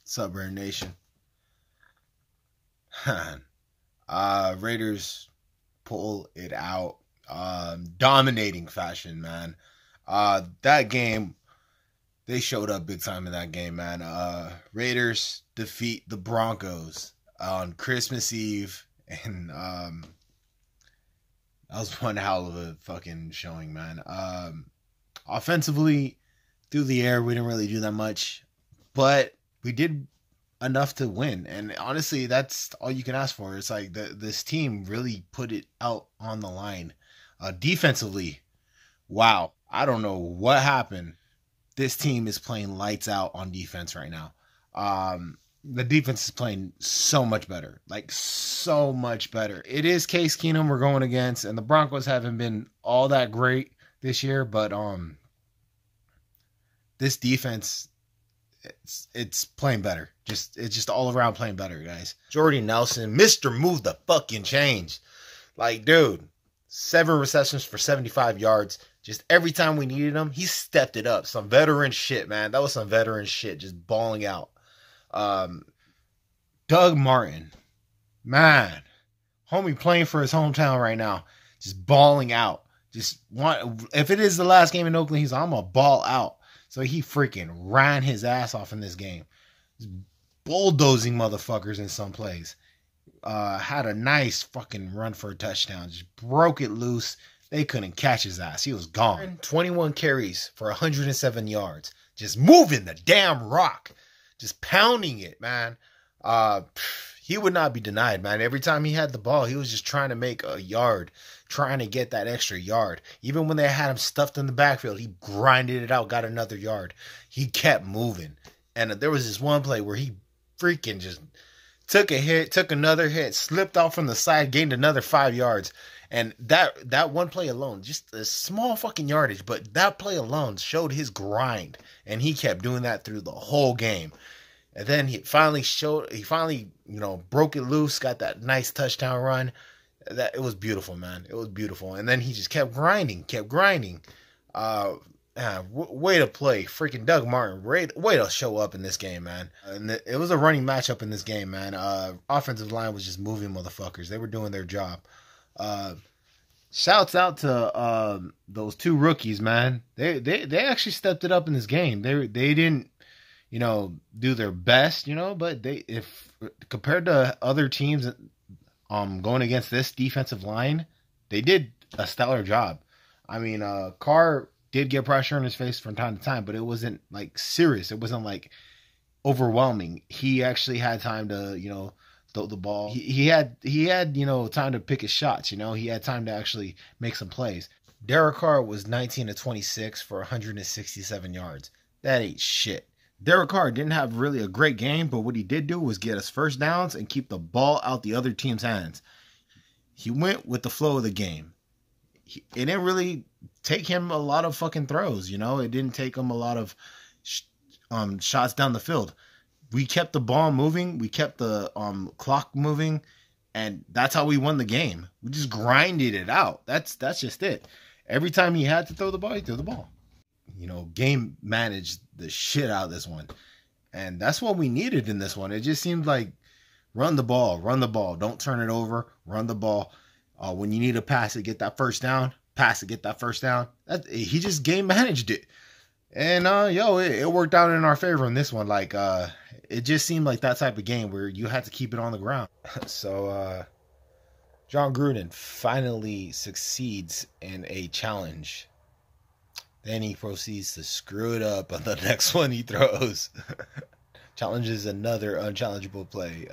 Suburban Nation. Raiders pull it out. Dominating fashion, man. That game, they showed up big time in that game, man. Raiders defeat the Broncos on Christmas Eve, and that was one hell of a fucking showing, man. Offensively, through the air, we didn't really do that much, but we did enough to win. And honestly, that's all you can ask for. It's like this team really put it out on the line. Defensively, wow, I don't know what happened. This team is playing lights out on defense right now. The defense is playing so much better, like so much better. It is Case Keenum we're going against, and the Broncos haven't been all that great this year, but this defense, it's playing better. It's just all around playing better, guys. Jordy Nelson, Mr. Move the fucking change. Like, dude, 7 receptions for 75 yards. Just every time we needed him, he stepped it up. Some veteran shit, man. That was some veteran shit, just balling out. Doug Martin, man, homie playing for his hometown right now, just balling out. If it is the last game in Oakland, he's like, I'm gonna ball out. So he freaking ran his ass off in this game. Just bulldozing motherfuckers in some plays. Had a nice fucking run for a touchdown. Just broke it loose. They couldn't catch his ass. He was gone. 21 carries for 107 yards. Just moving the damn rock. Just pounding it, man. He would not be denied, man. Every time he had the ball, he was just trying to make a yard, trying to get that extra yard. Even when they had him stuffed in the backfield, he grinded it out, got another yard. He kept moving. And there was this one play where he freaking just took a hit, took another hit, slipped off from the side, gained another 5 yards. And that one play alone, just a small fucking yardage, but that play alone showed his grind. And he kept doing that through the whole game. And then he finally, broke it loose, got that nice touchdown run. It was beautiful, man. It was beautiful. And then he just kept grinding. Way to play. Freaking Doug Martin. Way to show up in this game, man. And it was a running matchup in this game, man. Offensive line was just moving motherfuckers. They were doing their job. Shouts out to those 2 rookies, man. They actually stepped it up in this game. They didn't, do their best, but if compared to other teams going against this defensive line, they did a stellar job. I mean, Carr did get pressure in his face from time to time, but it wasn't like serious. It wasn't like overwhelming. He actually had time to, throw the ball. He had time to pick his shots. He had time to actually make some plays. Derek Carr was 19 of 26 for 167 yards. That ain't shit. Derek Carr didn't have really a great game, but what he did do was get us first downs and keep the ball out the other team's hands. He went with the flow of the game. It didn't really take him a lot of fucking throws, It didn't take him a lot of shots down the field. We kept the ball moving. We kept the clock moving, and that's how we won the game. We just grinded it out. That's just it. Every time he had to throw the ball, he threw the ball. Game managed the shit out of this one. And that's what we needed in this one. It just seemed like run the ball. Don't turn it over. Run the ball. When you need to pass it, get that first down. Pass it, get that first down. He just game managed it. And, it worked out in our favor in this one. Like, it just seemed like that type of game where you had to keep it on the ground. So, John Gruden finally succeeds in a challenge. Then he proceeds to screw it up on the next one he throws. Challenges another unchallengeable play.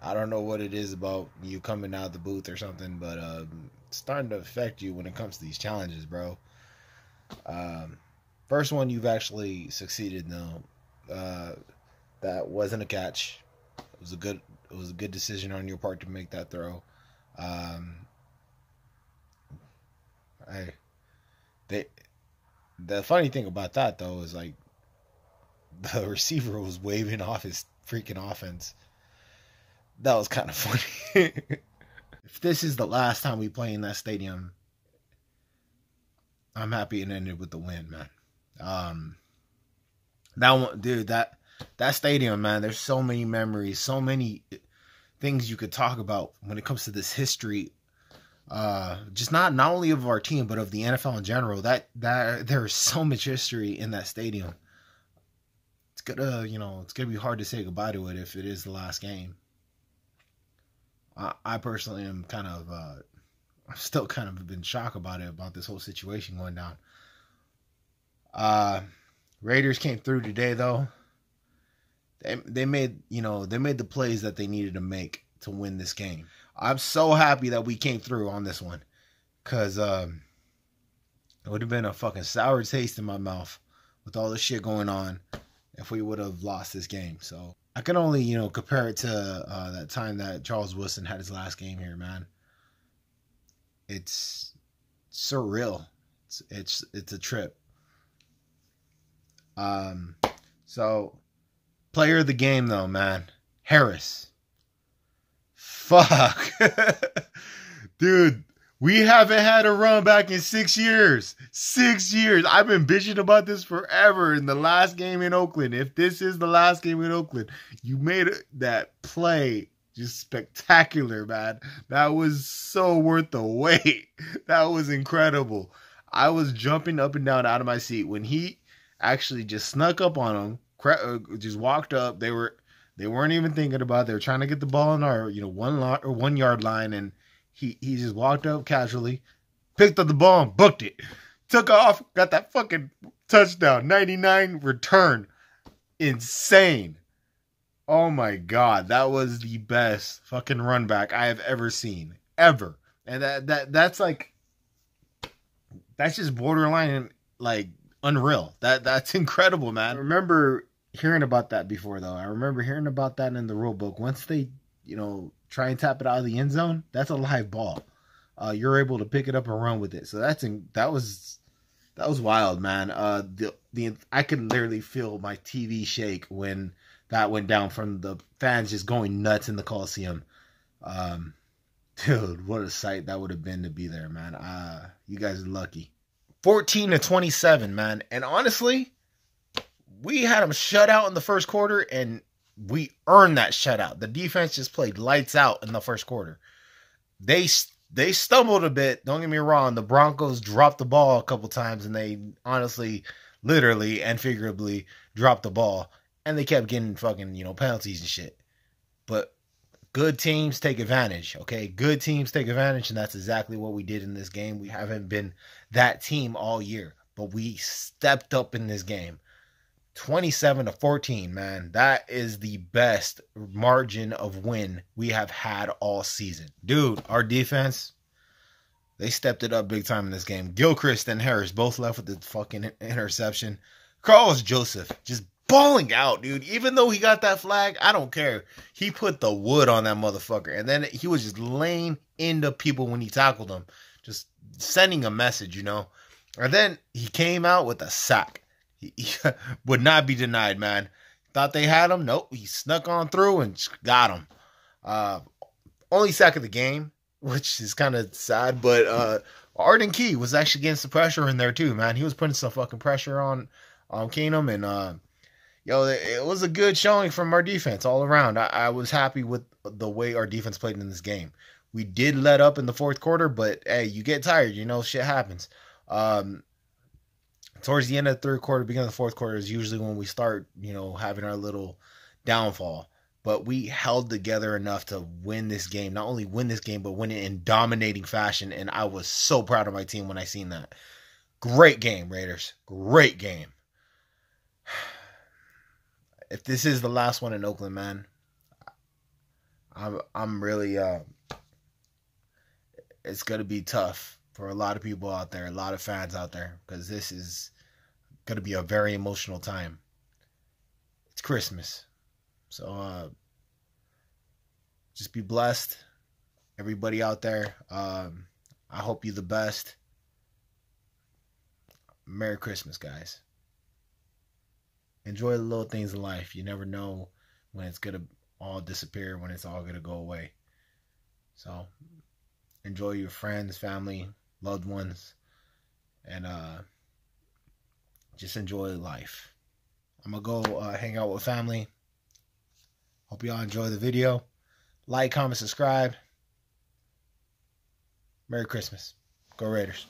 I don't know what it is about you coming out of the booth or something, but it's starting to affect you when it comes to these challenges, bro. First one you've actually succeeded though. That wasn't a catch. It was a good decision on your part to make that throw. The funny thing about that though is like the receiver was waving off his freaking offense. That was kind of funny. If this is the last time we play in that stadium, I'm happy it ended with the win, man. That one, dude, that that stadium, man, there's so many memories, so many things you could talk about when it comes to this history. Just not only of our team, but of the NFL in general. That there's so much history in that stadium. It's gonna be hard to say goodbye to it if it is the last game. I personally am I'm still kind of been shocked about this whole situation going down. Raiders came through today though. They made the plays that they needed to make to win this game. I'm so happy that we came through on this one, because it would have been a fucking sour taste in my mouth with all this shit going on if we would have lost this game. So I can only compare it to that time that Charles Woodson had his last game here, man. It's surreal. It's a trip. So player of the game though, man, Harris. Fuck. Dude, we haven't had a run back in 6 years. 6 years. I've been bitching about this forever. In the last game in Oakland, if this is the last game in Oakland, you made that play just spectacular, man. That was so worth the wait. That was incredible. I was jumping up and down out of my seat when he actually just snuck up on him, just walked up. They weren't even thinking about it. They were trying to get the ball in our 1 yard line, and he just walked up casually, picked up the ball and booked it. Took off, got that fucking touchdown. 99 return. Insane. Oh my God, that was the best fucking run back I have ever seen. Ever. And that's just borderline like unreal. That's incredible, man. I remember hearing about that before, though. I remember hearing about that in the rule book. Once they, try and tap it out of the end zone, that's a live ball. You're able to pick it up and run with it. So that was wild, man. I could literally feel my TV shake when that went down from the fans just going nuts in the Coliseum. Dude, what a sight that would have been to be there, man. You guys are lucky. 14-27, man. And honestly, we had them shut out in the first quarter, and we earned that shutout. The defense just played lights out in the first quarter. They stumbled a bit. Don't get me wrong. The Broncos dropped the ball a couple times, and they honestly, literally and figuratively dropped the ball. And they kept getting fucking, penalties and shit. But good teams take advantage, okay? Good teams take advantage, and that's exactly what we did in this game. We haven't been that team all year, but we stepped up in this game. 27-14, man. That is the best margin of win we have had all season. Dude, our defense, they stepped it up big time in this game. Gilchrist and Harris both left with the fucking interception. Carlos Joseph just balling out, dude. Even though he got that flag, I don't care. He put the wood on that motherfucker. And then he was just laying into people when he tackled them. Just sending a message, And then he came out with a sack. He would not be denied, man. Thought they had him. Nope. He snuck on through and got him. Only sack of the game, which is kind of sad. But Arden Key was actually getting some pressure in there too, man. He was putting some fucking pressure on Keenum. And, it was a good showing from our defense all around. I was happy with the way our defense played in this game. We did let up in the fourth quarter, but, hey, you get tired. Shit happens. Towards the end of the third quarter, beginning of the fourth quarter is usually when we start, having our little downfall. But we held together enough to win this game. Not only win this game, but win it in dominating fashion. And I was so proud of my team when I seen that. Great game, Raiders. Great game. If this is the last one in Oakland, man, I'm really it's gonna be tough for a lot of people out there, a lot of fans out there, because this is going to be a very emotional time. It's Christmas. So just be blessed. Everybody out there, I hope you the best. Merry Christmas, guys. Enjoy the little things in life. You never know when it's going to all disappear, when it's all going to go away. So enjoy your friends, family, loved ones, and just enjoy life. I'm going to go hang out with family. Hope y'all enjoy the video. Like, comment, subscribe. Merry Christmas. Go Raiders.